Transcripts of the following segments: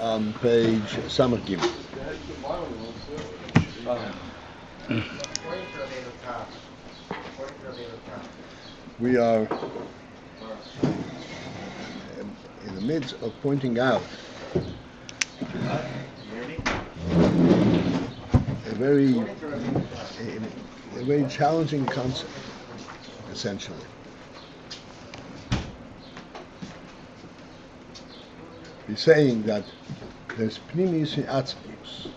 on page Samach Gimel. We are in the midst of pointing out a very challenging concept, essentially. He's saying that there's pnimis and atzmius.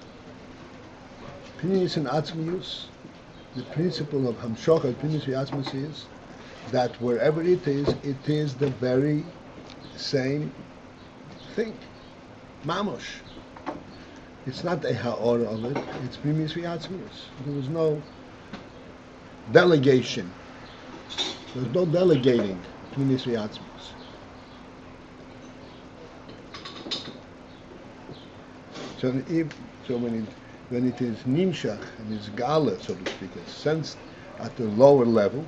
Pnimis and atzmius, the principle of hamshocha, pnimis and atzmius is that wherever it is the very same thing. Mamosh. It's not a ha'ora of it, it's pnimis and atzmius. There was no delegation. There's no delegating pnimis and atzmius. So when it is nimshach and it's gala, so to speak, it's sensed at the lower level,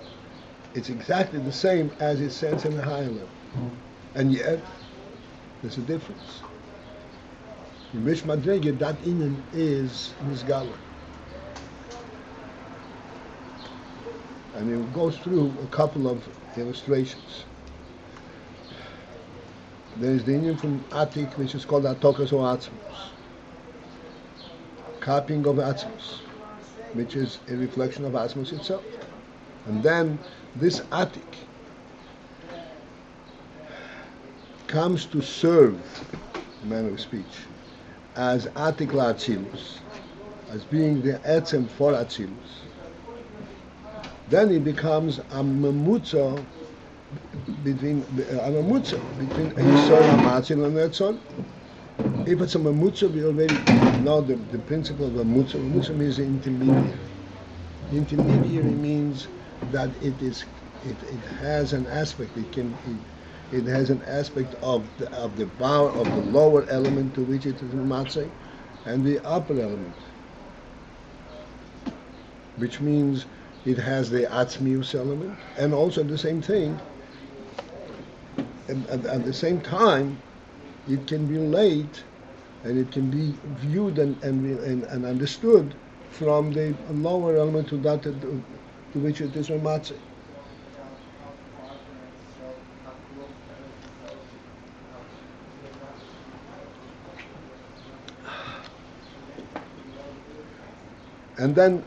it's exactly the same as it's sensed in the higher level. And yet, there's a difference. In Mish Madrege, that Ayin is Misgala. And it goes through a couple of illustrations. There is the Ayin from atik, which is called atokas or atzmos. Copying of atzmos, which is a reflection of atzmos itself. And then this atik comes to serve, manner of speech, as atik la'atzilus, as being the etzem for atzilus. Then it becomes a memutza between a Yisor HaMatzil and Etzon. If it's a memutza, we already know the principle of a memutza. Memutza means intermediary. Intermediary means that it has an aspect. It has an aspect of the power of the lower element to which it is matzah, and the upper element, which means it has the atzmius element, and also the same thing. And at the same time, it can relate, and it can be viewed and understood from the lower element to that to which it is matzah. And then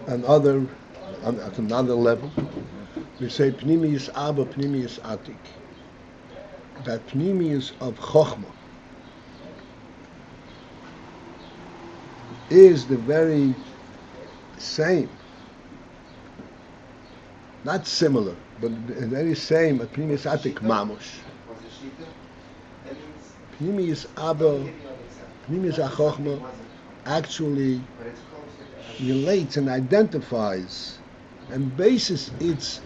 at another level, we say pnimius abba, pnimius atik. That pnimius of chochmah is the very same, not similar, but the very same at pnimius atik mamosh. Pnimius abba, pnimius chochmah actually relates and identifies and bases its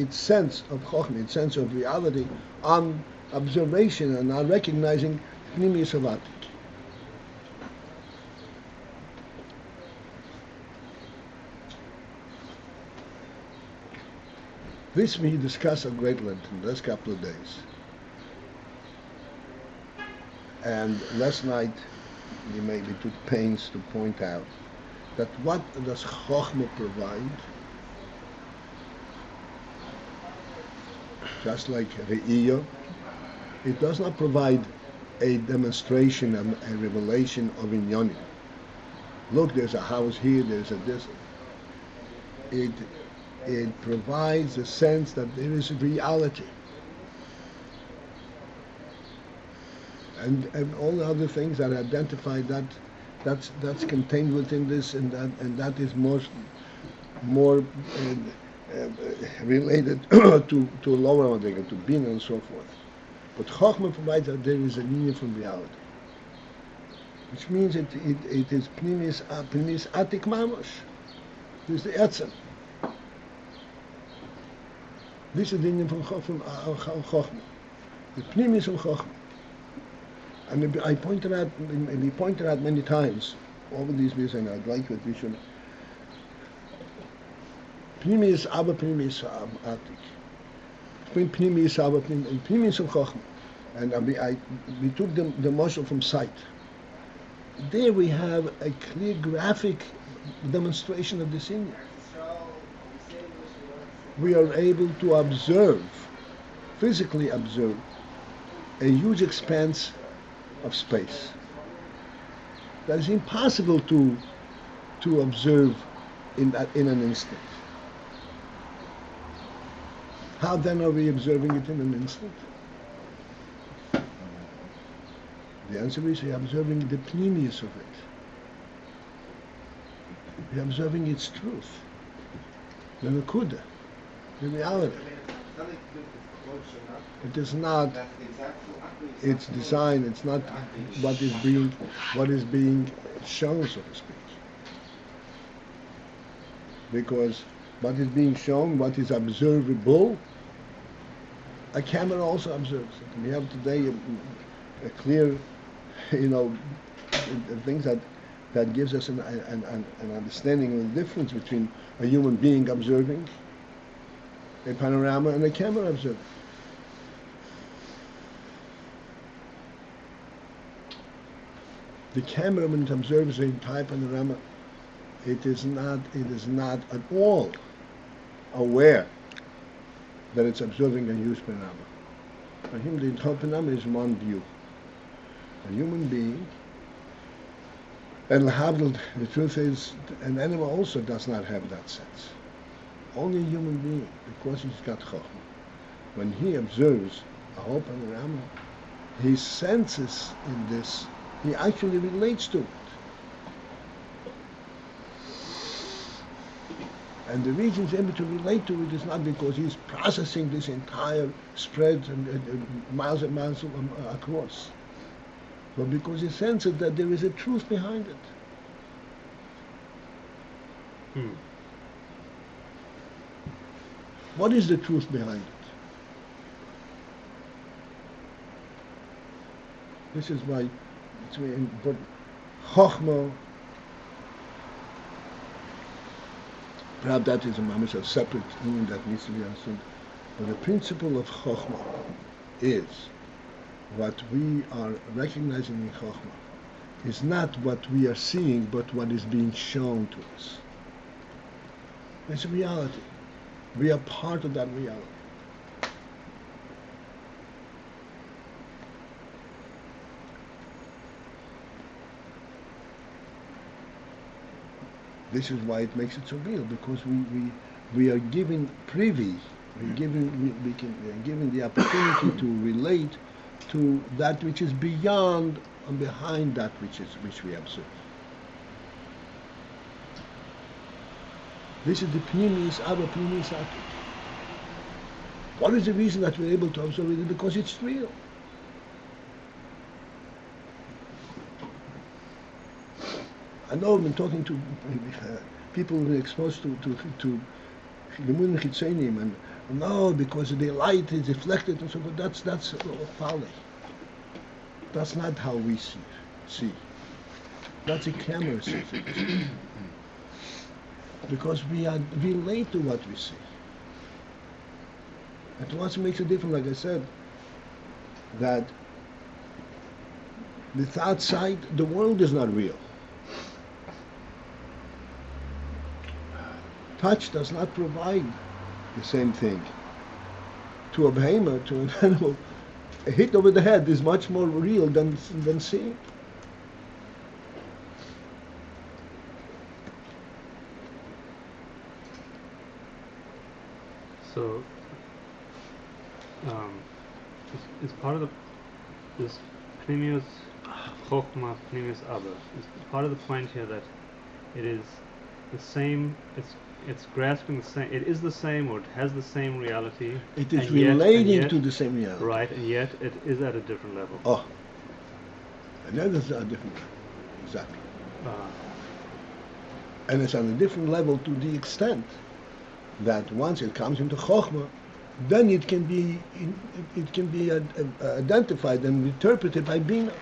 sense of chochmah, its sense of reality, on observation and on recognizing pnimius of atik. This we discussed at great length in the last couple of days. And last night we maybe took pains to point out that what does chochmah provide? Just like re'iyah, it does not provide a demonstration, a revelation of inyanim. Look, there's a house here, there's a this. It provides a sense that there is reality. And all the other things that identify that's contained within this, and that is more related to a lower one, to being and so forth. But chochmah provides that there is a linear from reality, which means it is pnimis atik mamosh. This is the etzem. This is the linear from chochmah. The pnimis from chochmah. And I pointed out, and we pointed out many times over these years, and I'd like that we should. Pnimis abba, pnimis atik. Pnimis abba, pnimis of chochmah. And we took the muscle from sight. There we have a clear graphic demonstration of this India. We are able to observe, physically observe, a huge expanse of space that is impossible to observe in an instant. How then are we observing it in an instant? The answer is we are observing the pneumius of it. We are observing its truth, the nakuda, the reality. It is not its design. It's not what is being shown, so to speak. Because what is being shown, what is observable, a camera also observes it. We have today a clear, things that gives us an understanding of the difference between a human being observing a panorama and a camera observing. The camera, when it observes the entire panorama, it is not at all aware that it's observing a huge panorama. For him, the entire panorama is one view. A human being, and the truth is, an animal also does not have that sense. Only a human being, because he's got chochmah. When he observes a whole panorama, he senses in this, he actually relates to it. And the reason he's able to relate to it is not because he's processing this entire spread and miles and miles across, but because he senses that there is a truth behind it. What is the truth behind it? This is why it's very important. Chochmah, perhaps that is a separate meaning that needs to be understood. But the principle of chochmah is what we are recognizing in chochmah is not what we are seeing, but what is being shown to us. It's a reality. We are part of that reality. This is why it makes it so real, because we are given privy, we are given the opportunity to relate to that which is beyond and behind that which we observe. This is the pneumis abba, pneumis atik. What is the reason that we're able to observe it? Because it's real. I know I've been talking to people who are exposed to Limudim Chitzonim, and no, because the light is reflected and so forth. That's folly. That's not how we see. That's a camera sees it. Because we relate to what we see. And what makes a difference, like I said, that without sight, the world is not real. Touch does not provide the same thing. To a behemoth, to an animal, a hit over the head is much more real than seeing. So, is part of this pneumius chochmah, pneumius abba, is part of the point here that it is the same, it's grasping the same, it is the same, or it has the same reality. It is relating to the same reality. Right, and yet it is at a different level. Oh, and that is a different level, exactly. And it's on a different level to the extent that once it comes into chochmah, then it can be identified and interpreted by bina.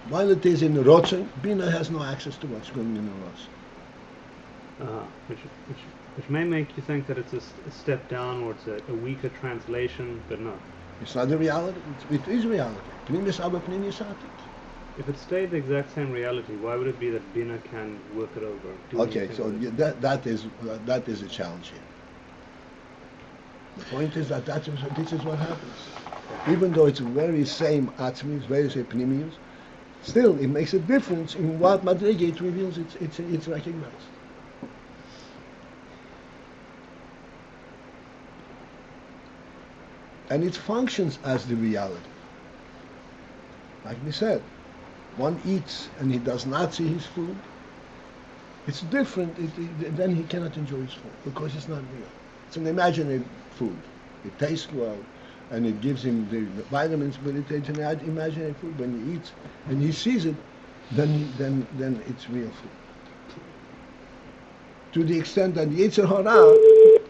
While it is in rotzen, bina has no access to what's going in the rotzen. Which may make you think that it's a step downwards, a weaker translation, but no. It's not the reality. It is reality. Pnimis abba, pnimis atik. If it stayed the exact same reality, why would it be that Bina can work it over? Okay, so that is a challenge here. The point is that this is what happens. Even though it's the very same atzmius, very same pnimius, still it makes a difference in what madrege it reveals. It's recognized. And it functions as the reality. Like we said, one eats and he does not see his food. It's different. Then he cannot enjoy his food because it's not real. It's an imaginary food. It tastes well, and it gives him the vitamins, but it's an imaginary food. When he eats and he sees it, then it's real food. To the extent that the Yetzer Hara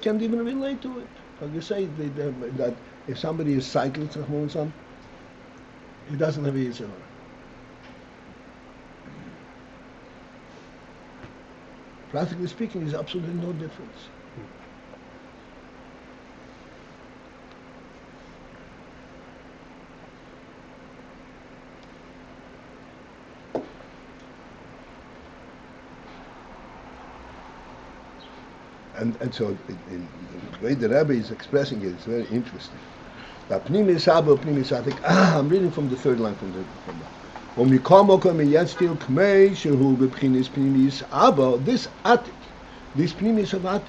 can't even relate to it. Like you say that if somebody is cycling, he doesn't have a Yetzer Hara. Practically speaking, there's absolutely no difference. And so in the way the Rebbe is expressing it, it's very interesting. That pnimis abba, pnimis atik. I'm reading from the third line from that. This atik, this pnimis of atik,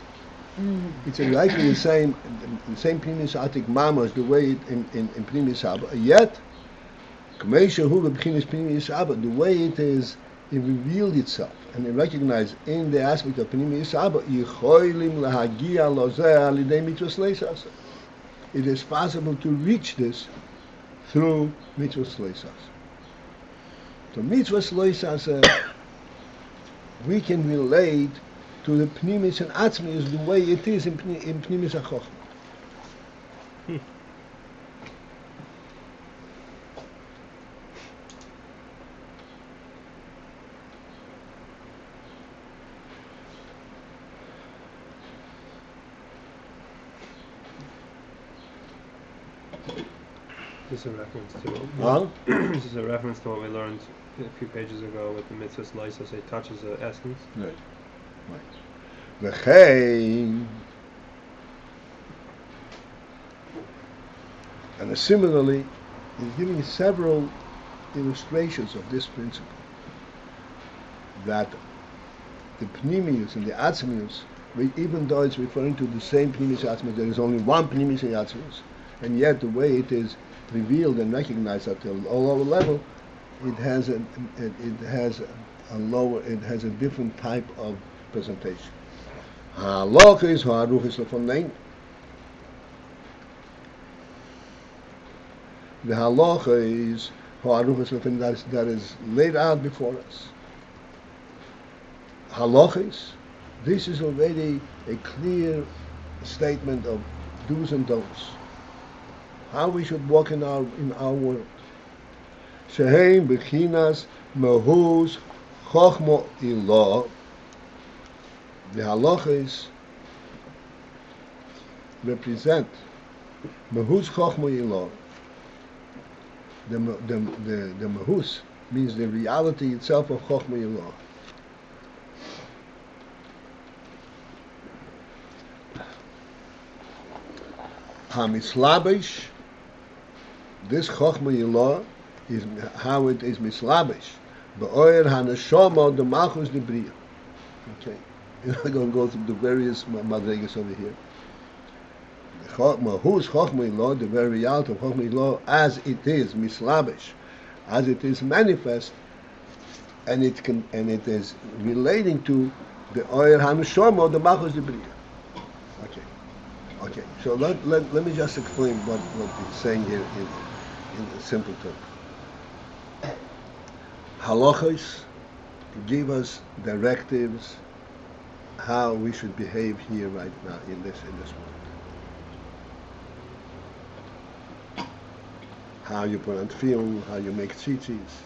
it's exactly the same pnimis atik mamash, the way it in pnimis abba. Yet, the way it is, it revealed itself and it recognized in the aspect of pnimis abba. It is possible to reach this through mitzvahs leisas. So mitzvahs leisas, we can relate to the pnimis and atzmius the way it is in pnimis chochmah. This is a reference to Huh? this is a reference to what we learned a few pages ago with the mitzvahs leisas. It touches the essence. Right. Right. And similarly, he's giving several illustrations of this principle. That the pnimius and the atzmius, even though it's referring to the same pnimis atzmius, there is only one pnimis and atzmius, and yet the way it is revealed and recognized at a lower level, it has a different type of presentation. Halacha is ha'aruchis lefoneinu. The halacha is ha'aruchis lefoneinu, that is laid out before us. Halachis, this is already a clear statement of do's and don'ts. How we should walk in our world. Sheheim bechinas mahus chochmah ilah. The halachas represent mahus chochmah ilah. The mahus means the reality itself of chochmah ilah. Hamislabish. This chochmah ilah is how it is mislabish. Be'oyer haneshama the malchus the bria. Okay, you're not going to go through the various madregas over here. Who's chochmah ilah? The very reality of chochmah ilah, as it is mislabish, as it is manifest, and it is relating to the oyer haneshama the malchus the bria. Okay. So let me just explain what it's saying here in a simple term. Halachos give us directives how we should behave here right now in this world. How you put on tefillin, how you make tzitzis,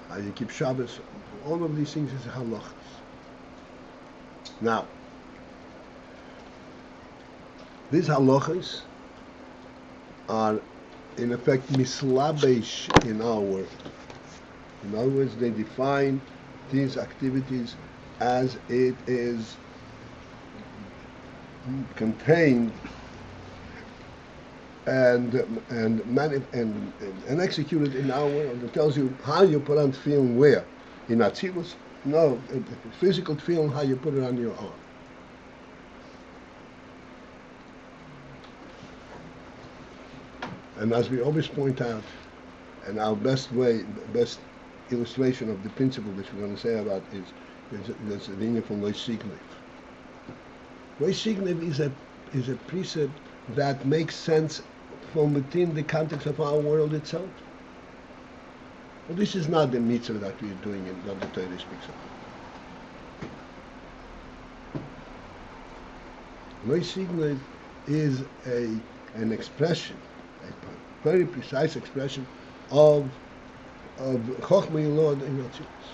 how you keep Shabbos. All of these things is halachos. Now, these halachos are in effect mislabesh in our world. In other words, they define these activities as it is contained and executed in our world. It tells you how you put on tefillin where. In Atzilus, no, physical tefillin, how you put it on your arm. And as we always point out, and our best illustration of the principle which we're going to say about is the linear from Lois Signev. Lois Signev is a precept that makes sense from within the context of our world itself. Well, this is not the mitzvah that we are doing and that the Torah speaks of. Lois Signev is an expression, a very precise expression of chochmah Lord in Atzilus.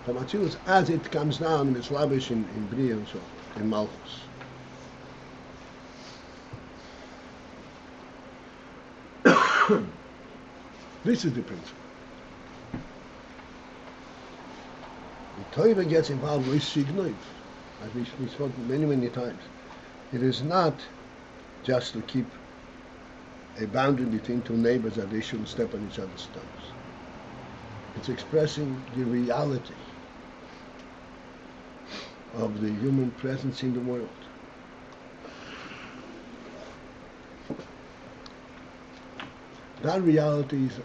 From Atzilus as it comes down in Mislabish in Bria and so in Malchus. This is the principle. The Torah gets involved with Signev, as we spoke many times. It is not just to keep a boundary between two neighbors that they shouldn't step on each other's toes. It's expressing the reality of the human presence in the world. That reality is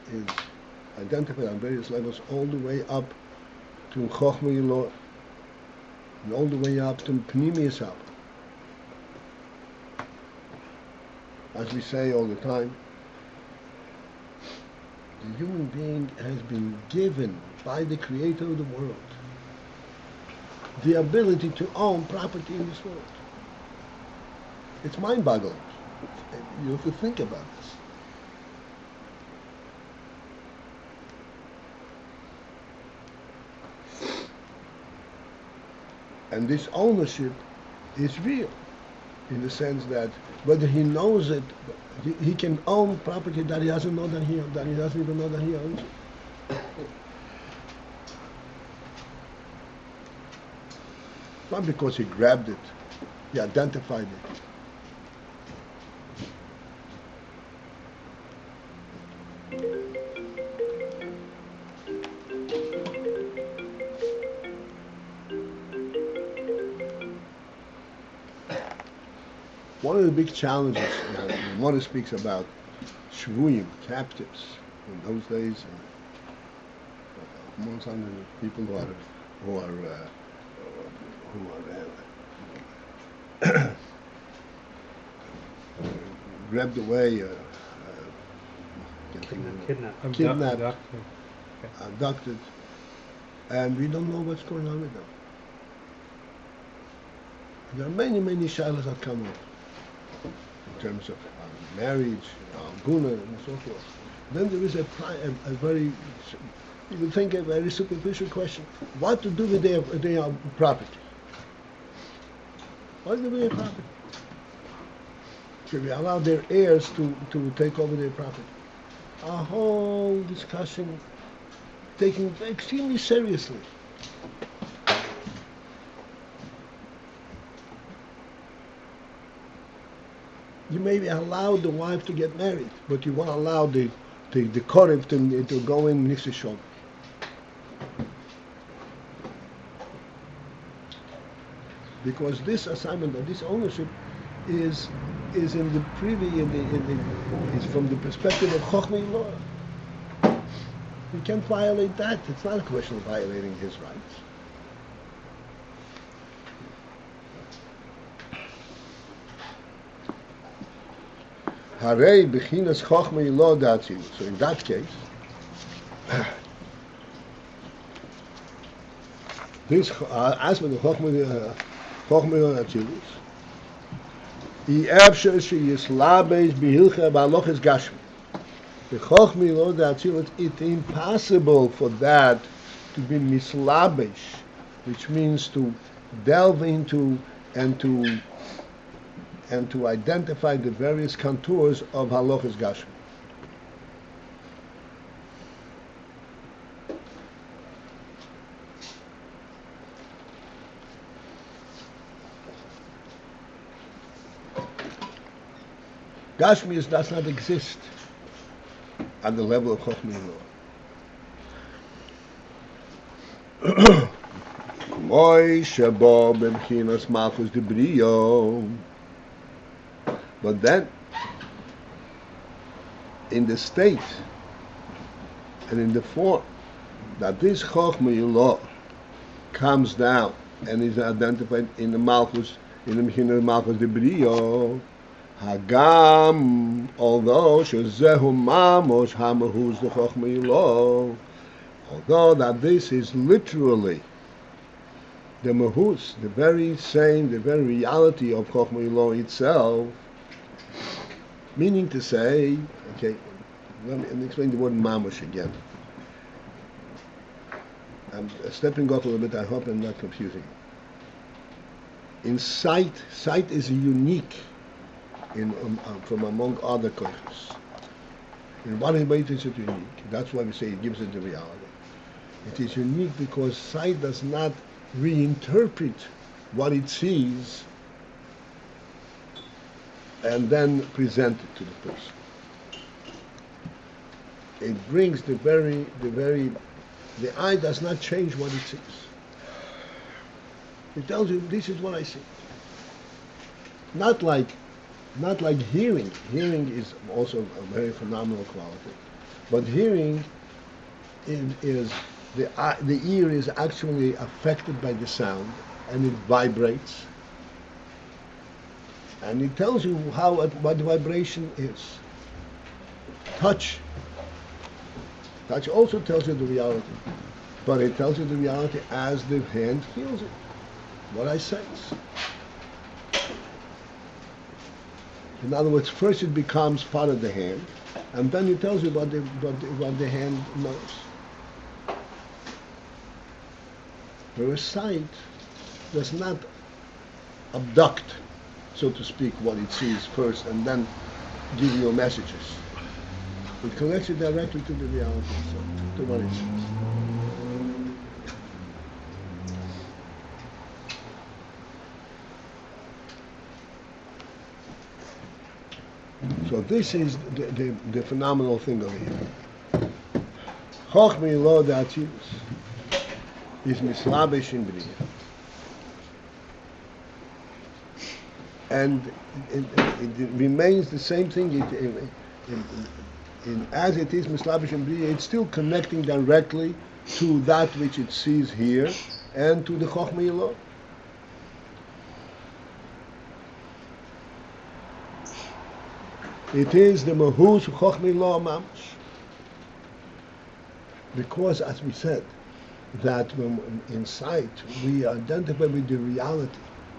identified on various levels, all the way up to chochmah Yilor, and all the way up to pnimius abba. As we say all the time, the human being has been given by the Creator of the world the ability to own property in this world. It's mind-boggling. You have to think about this. And this ownership is real, in the sense that whether he knows it, he can own property that he doesn't know that he doesn't even know that he owns it. Not because he grabbed it, he identified it. One of the big challenges, when one speaks about shvuyim, captives, in those days, amongst other people who are grabbed away, kidnapped, abducted, and we don't know what's going on with them. There are many shilas that come up in terms of marriage, guna, and so forth. Then there is a very, you would think, a very superficial question: what to do with their property? What to do with their property? Should we allow their heirs to take over their property? A whole discussion taken extremely seriously. You may allow the wife to get married, but you won't allow the korev to go in nixishon. Because this assignment or this ownership is in the privy, is from the perspective of chochmah Yilor. You can't violate that. It's not a question of violating his rights. Harei bechinas chochmah Yilor da'atzilus. So in that case, this aspect of chochmah Yilor da'atzilus, Yefsher sheyislabesh b'hilcha b'aloches gashmi. The chochmah Yilor da'atzilus, it's impossible for that to be mislabesh, which means to delve into and to and to identify the various contours of halachas gashmi. Gashmius does not exist at the level of chochmah law. Moi shebo b'mchinas malchus de brio. But then, in the state and in the form that this chochmah law comes down and is identified in the malchus, in the mchinas malchus de brio, Hagam, although shezehu mamosh hamahuz the chochmah law, although that this is literally the mahus, the very same, the very reality of chochmah law itself, meaning to say, okay, let me explain the word mamosh again. I'm stepping off a little bit. I hope I'm not confusing. In sight is unique. From among other koiches. In one way it is unique. That's why we say it gives it the reality. It is unique because sight does not reinterpret what it sees and then present it to the person. It brings the eye does not change what it sees. It tells you, this is what I see. Not like hearing. Hearing is also a very phenomenal quality. But hearing is the ear is actually affected by the sound, and it vibrates. And it tells you what vibration is. Touch also tells you the reality. But it tells you the reality as the hand feels it. What I sense. In other words, first it becomes part of the hand, and then it tells you what the hand knows. Whereas sight does not abduct, so to speak, what it sees first and then give you messages. It connects you directly to the reality, so, to what it sees. So this is the phenomenal thing over here. Chochmah lo da'atzilus is mislabesh in bria, and it remains the same thing. As it is mislabesh in bria, it's still connecting directly to that which it sees here and to the chochmah lo. It is the mahus chochmah law mamash. Because, as we said, that when in sight we identify with the reality.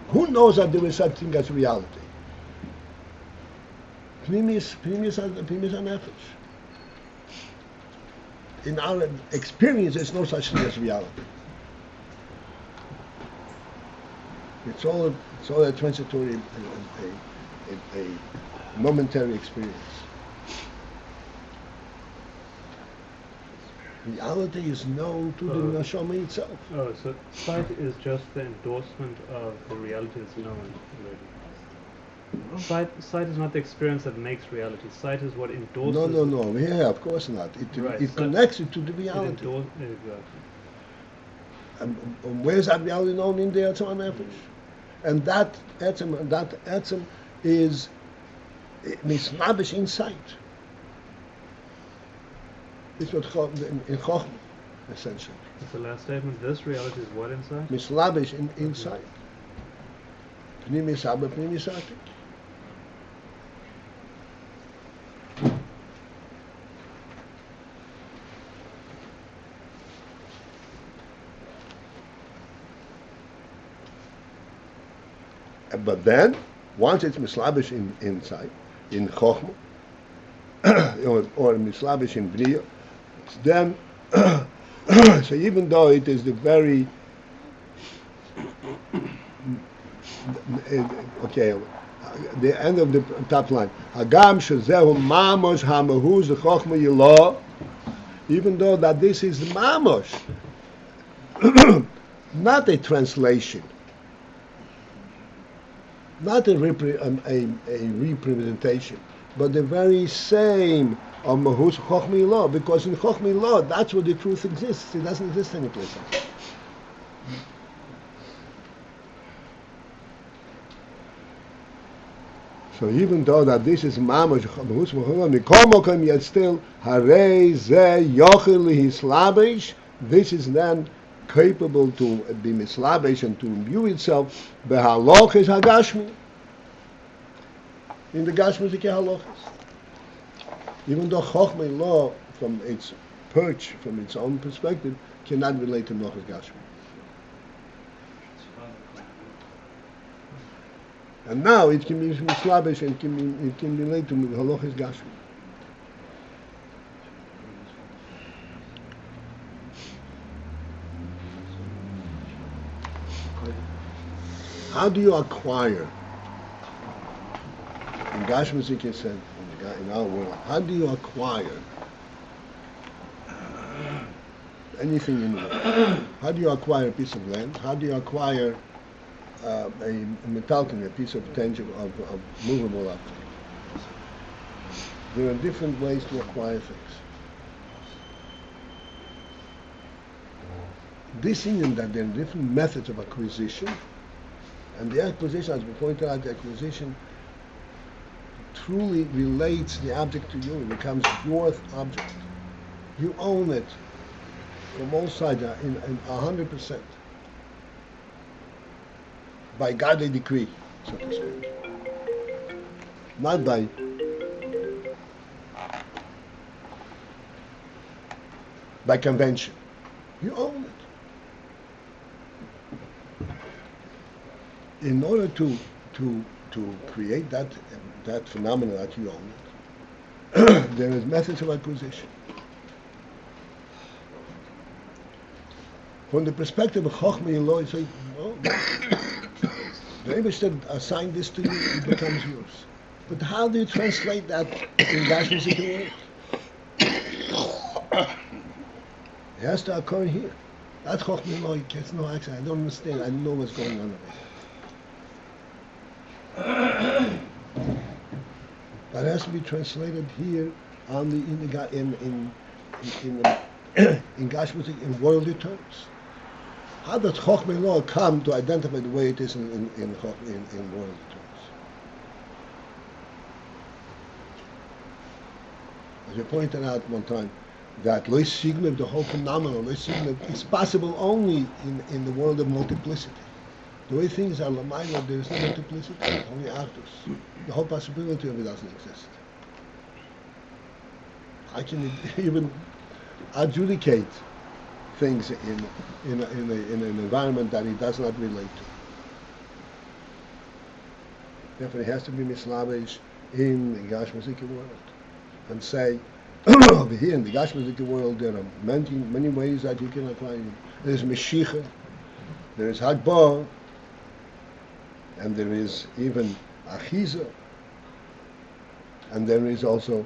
Who knows that there is such thing as reality? Pnimis nefesh. In our experience, there's no such thing as reality. It's all a transitory, a momentary experience. Reality is known to the neshama itself. Oh, so sight is just the endorsement of the reality that's known already. Sight is not the experience that makes reality. Sight is what endorses. No. Yeah, of course not. It connects it to the reality. Exactly. And where's that reality known in the Etzem Nefesh? And that Etzem is misnabish in sight. It's what in chochmah, essentially. It's the last statement. This reality is what inside? Mislabish in sight. Pnimis abba, pnimis atik. But then, once it's mislabish inside, in chochmah, or mislabish in bria, then, so even though it is the very, the end of the top line. Hagam shezehu mamosh hamahu zechochmah yilah. Even though that this is mamosh, not a translation, not a representation, but the very same of mahus chochmah yilah. Because in chochmah yilah, that's where the truth exists. It doesn't exist anyplace else. So even though that this is mamash mahus mikomokim, yet still harei ze yochel lihislabish. This is then capable to be mislabish and to imbue itself behalochis hagashmi. In the gashmizik halachas. Even though chochmah law, from its perch, from its own perspective, cannot relate to nochas gashmi. And now it can be mislabish and it can relate to halachas gashmi. How do you acquire? In Gashmizik it said, in our world, how do you acquire anything in the world? How do you acquire a piece of land? How do you acquire a metalkin, a piece of tangible, of movable object? There are different ways to acquire things. This means that there are different methods of acquisition, and the acquisition, as we pointed out, the acquisition truly relates the object to you. It becomes your object. You own it from all sides in 100%. By godly decree, so to speak. Not by convention. You own it. In order to create that phenomenon that you own it, there is methods of acquisition. From the perspective of chochmah and law, you say, well, the Eibishter assigned this to you, it becomes yours. But how do you translate that in Gashmizik world? It has to occur here. That chochmah and law, it gets no access. I don't understand. I don't know what's going on over there. That has to be translated here on in Gashmizik in worldly terms. How does chochmah law come to identify the way it is in worldly terms? As you pointed out one time, that lois signiv, the whole phenomenon, lois signiv, is possible only in the world of multiplicity. The way things are lamayla, there is no multiplicity, only actus. The whole possibility of it doesn't exist. I can even adjudicate things in an environment that it does not relate to. Therefore, it has to be mislavish in the Gashmizik world, and say over here in the Gashmizik world there are many ways that you can acquire it. There is Meshicha, there is Hagbah, and there is even Achiza, and there is also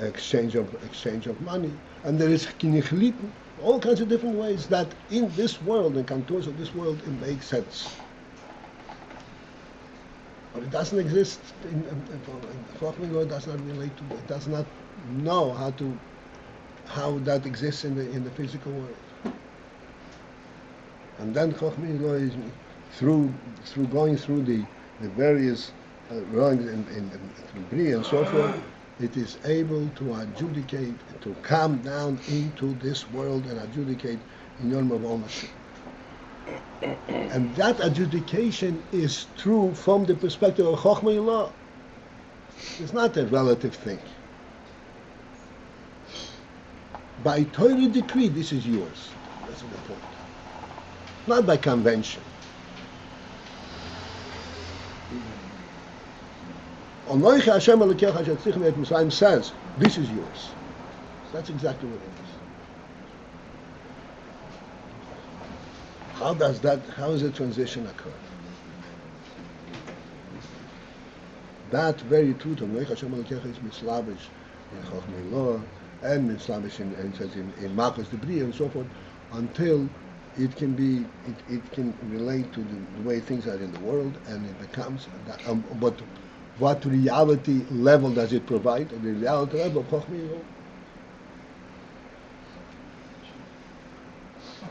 exchange of money, and there is Kinichliten, all kinds of different ways that in this world, in contours of this world, it makes sense. But it doesn't exist in Chochmah law. Does not relate to it. It does not know how that exists in the physical world. And then Chochmah law is through going through the various drawings in Bri and so forth, it is able to adjudicate, to come down into this world and adjudicate in Yom of ownership. And that adjudication is true from the perspective of Chochmah law. It's not a relative thing. By Torah decree, this is yours. That's the point. Not by convention. Onoicha Hashem Elokecha Shetzich Me'et Mitzrayim says, this is yours. That's exactly what it is. How does the transition occur? that very truth of Noach Hashem Elokecha is mislavish in chochmah law and mislavish in Malchus the Bria and so forth, until it can relate to the way things are in the world, and it becomes but what reality level does it provide? The reality level of chochmah law.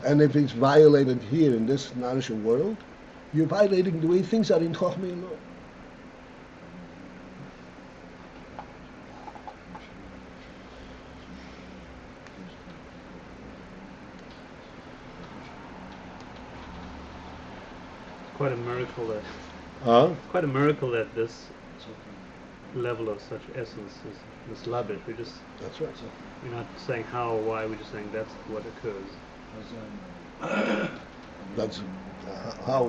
And if it's violated here in this nourishing world, you're violating the way things are in chochmah law. Quite a miracle that quite a miracle that this level of such essence is mislabish. That's right. We're not saying how or why. We're just saying that's what occurs. That's how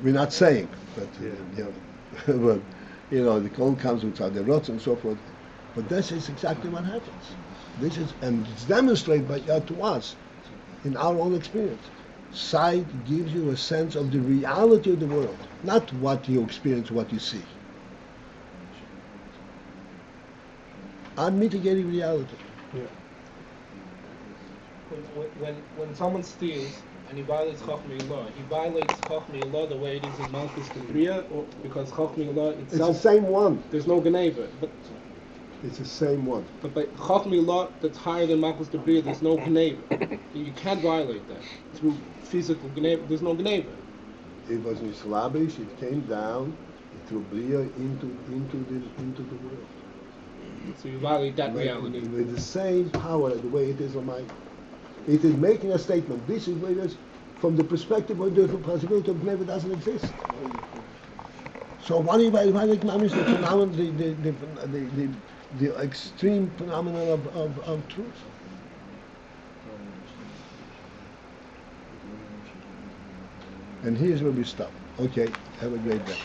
we're not saying, but but the all comes with the rots and so forth. But this is exactly what happens. This is, and it's demonstrated by to us in our own experience. Sight gives you a sense of the reality of the world, not what you experience, what you see. Unmitigated reality. Yeah. When someone steals and he violates chochmah law, he violates chochmah law the way it is in Malchus the Bria, or because chochmah law itself. It's the same one. There's no geneva, but it's the same one. But by chochmah law that's higher than Malchus the Bria, there's no geneva. You can't violate that through physical geneva. There's no geneva. It was mislabish. It came down through Bria into the world. So you violate that reality. With the same power, the way it is on my. It is making a statement. This is where it is from the perspective of the possibility of never doesn't exist. So what do you violate the phenomenon, the extreme phenomenon of truth? And here's where we stop. Okay, have a great day.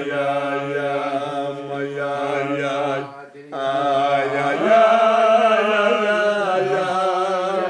Yeah.